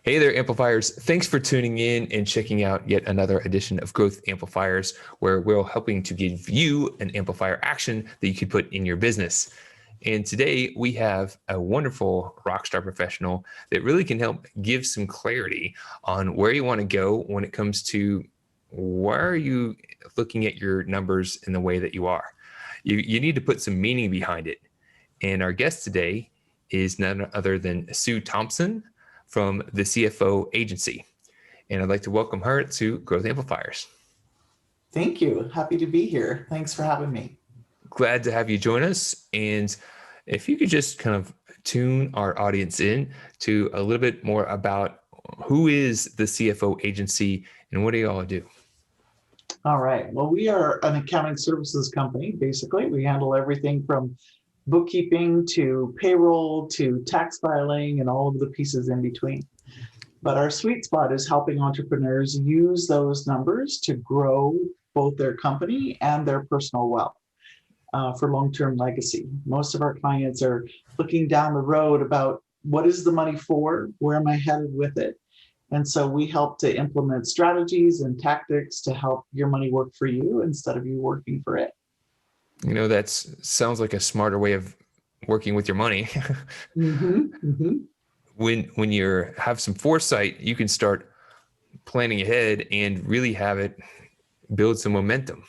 Hey there, Amplifiers. Thanks for tuning in and checking out yet another edition of Growth Amplifiers, where we're helping to give you an amplifier action that you can put in your business. And today we have a wonderful rockstar professional that really can help give some clarity on where you want to go when it comes to why are you looking at your numbers in the way that you are. You need to put some meaning behind it. And our guest today is none other than Sue Thompson from the CFO Agency. And I'd like to welcome her to Growth Amplifiers. Thank you. Happy to be here. Thanks for having me. Glad to have you join us. And if you could just kind of tune our audience in to a little bit more about who is the CFO Agency and what do you all do? All right. Well, we are an accounting services company. Basically, we handle everything from bookkeeping to payroll to tax filing and all of the pieces in between. But our sweet spot is helping entrepreneurs use those numbers to grow both their company and their personal wealth for long-term legacy. Most of our clients are looking down the road about what is the money for, where am I headed with it? And so we help to implement strategies and tactics to help your money work for you instead of you working for it. You know, that sounds like a smarter way of working with your money. When you have some foresight, you can start planning ahead and really have it build some momentum.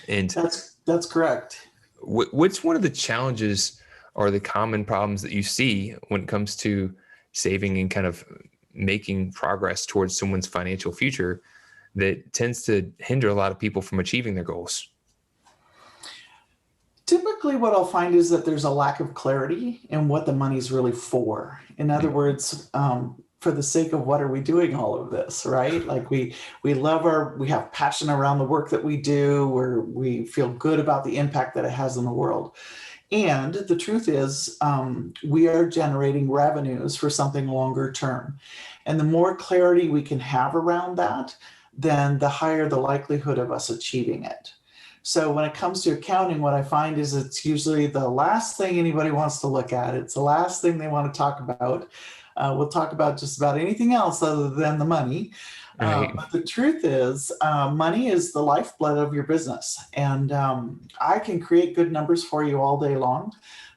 And that's correct. What's one of the challenges or the common problems that you see when it comes to saving and kind of making progress towards someone's financial future that tends to hinder a lot of people from achieving their goals? Typically, what I'll find is that there's a lack of clarity in what the money's really for. In other words, for the sake of what are we doing all of this, right? Like we have passion around the work that we do, where we feel good about the impact that it has in the world. And the truth is, we are generating revenues for something longer term. And the more clarity we can have around that, then the higher the likelihood of us achieving it. So when it comes to accounting, what I find is it's usually the last thing anybody wants to look at. It's the last thing they want to talk about. We'll talk about just about anything else other than the money. Right. But the truth is, money is the lifeblood of your business. And I can create good numbers for you all day long.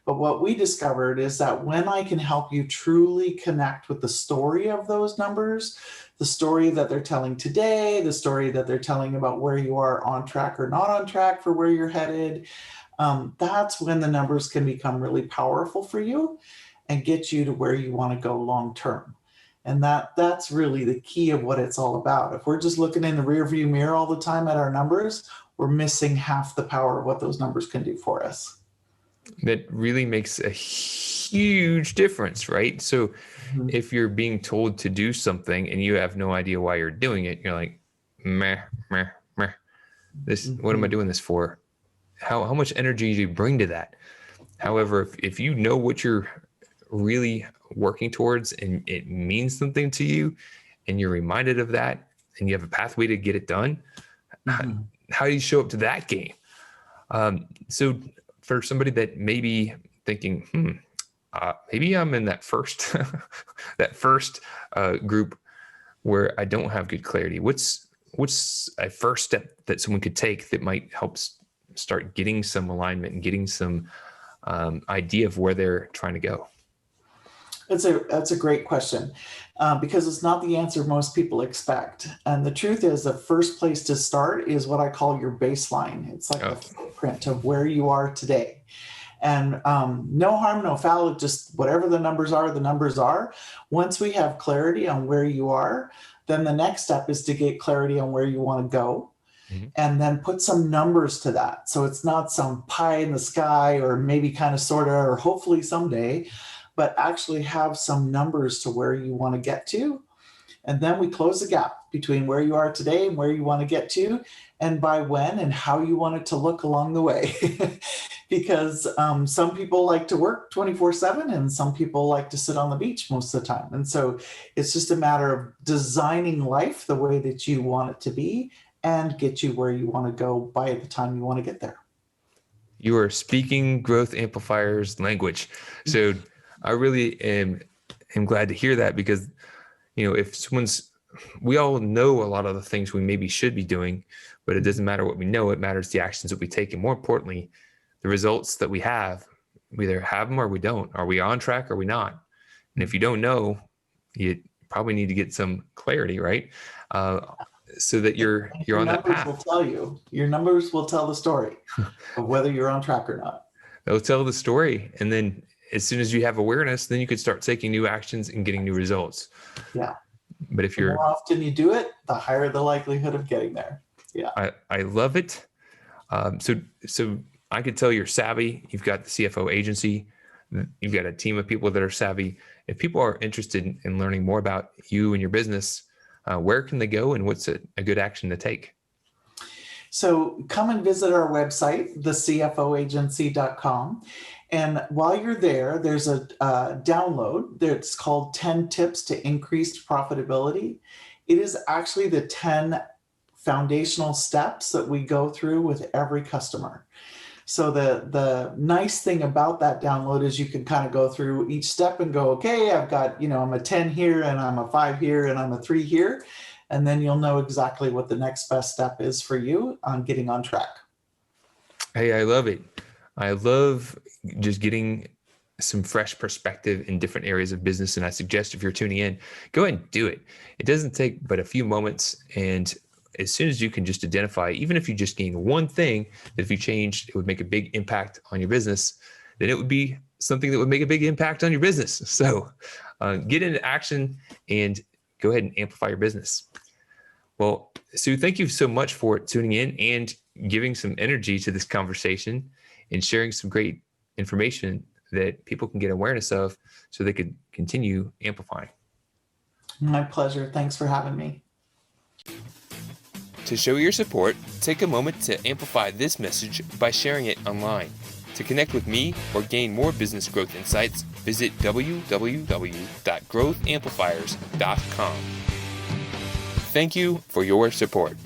But what we discovered is that when I can help you truly connect with the story of those numbers, the story that they're telling today, the story that they're telling about where you are on track or not on track for where you're headed, that's when the numbers can become really powerful for you and get you to where you want to go long term. And that's really the key of what it's all about. If we're just looking in the rearview mirror all the time at our numbers, we're missing half the power of what those numbers can do for us. That really makes a huge difference, right? So if you're being told to do something and you have no idea why you're doing it, you're like, meh. What am I doing this for? How much energy do you bring to that? However, if you know what you're really working towards and it means something to you and you're reminded of that and you have a pathway to get it done, how do you show up to that game? So for somebody that may be thinking, maybe I'm in that first group where I don't have good clarity. What's a first step that someone could take that might help start getting some alignment and getting some idea of where they're trying to go? That's a great question because it's not the answer most people expect. And the truth is the first place to start is what I call your baseline. It's like the footprint of where you are today. And no harm, no foul, just whatever the numbers are, the numbers are. Once we have clarity on where you are, then the next step is to get clarity on where you want to go. And then put some numbers to that. So it's not some pie in the sky or maybe kind of sort of, or hopefully someday, but actually have some numbers to where you want to get to. And then we close the gap between where you are today and where you want to get to, and by when and how you want it to look along the way. Because some people like to work 24/7 and some people like to sit on the beach most of the time. And so it's just a matter of designing life the way that you want it to be and get you where you want to go by the time you want to get there. You are speaking Growth Amplifier's language. So I really am glad to hear that, because, if we all know a lot of the things we maybe should be doing, but it doesn't matter what we know. It matters the actions that we take. And more importantly, the results that we have. We either have them or we don't. Are we on track or are we not? And if you don't know, you probably need to get some clarity, right? So that you're on that path. Will tell you. Your numbers will tell the story of whether you're on track or not. They'll tell the story. And then as soon as you have awareness, then you could start taking new actions and getting new results. Yeah. But if the more often you do it, the higher the likelihood of getting there. Yeah. I love it. So I could tell you're savvy. You've got the CFO agency. You've got a team of people that are savvy. If people are interested in learning more about you and your business, where can they go, and what's a good action to take? So come and visit our website, thecfoagency.com. And while you're there, there's a download that's called 10 Tips to Increased Profitability. It is actually the 10 foundational steps that we go through with every customer. So the nice thing about that download is you can kind of go through each step and go, okay, I've got, I'm a 10 here, and I'm a 5 here, and I'm a 3 here. And then you'll know exactly what the next best step is for you on getting on track. Hey, I love it. I love just getting some fresh perspective in different areas of business. And I suggest if you're tuning in, go ahead and do it. It doesn't take but a few moments. And as soon as you can just identify, even if you just gain one thing, that if you changed, it would make a big impact on your business, then it would be something that would make a big impact on your business. So get into action and go ahead and amplify your business. Well, Sue, thank you so much for tuning in and giving some energy to this conversation and sharing some great information that people can get awareness of so they could continue amplifying. My pleasure. Thanks for having me. To show your support, take a moment to amplify this message by sharing it online. To connect with me or gain more business growth insights, visit www.growthamplifiers.com. Thank you for your support.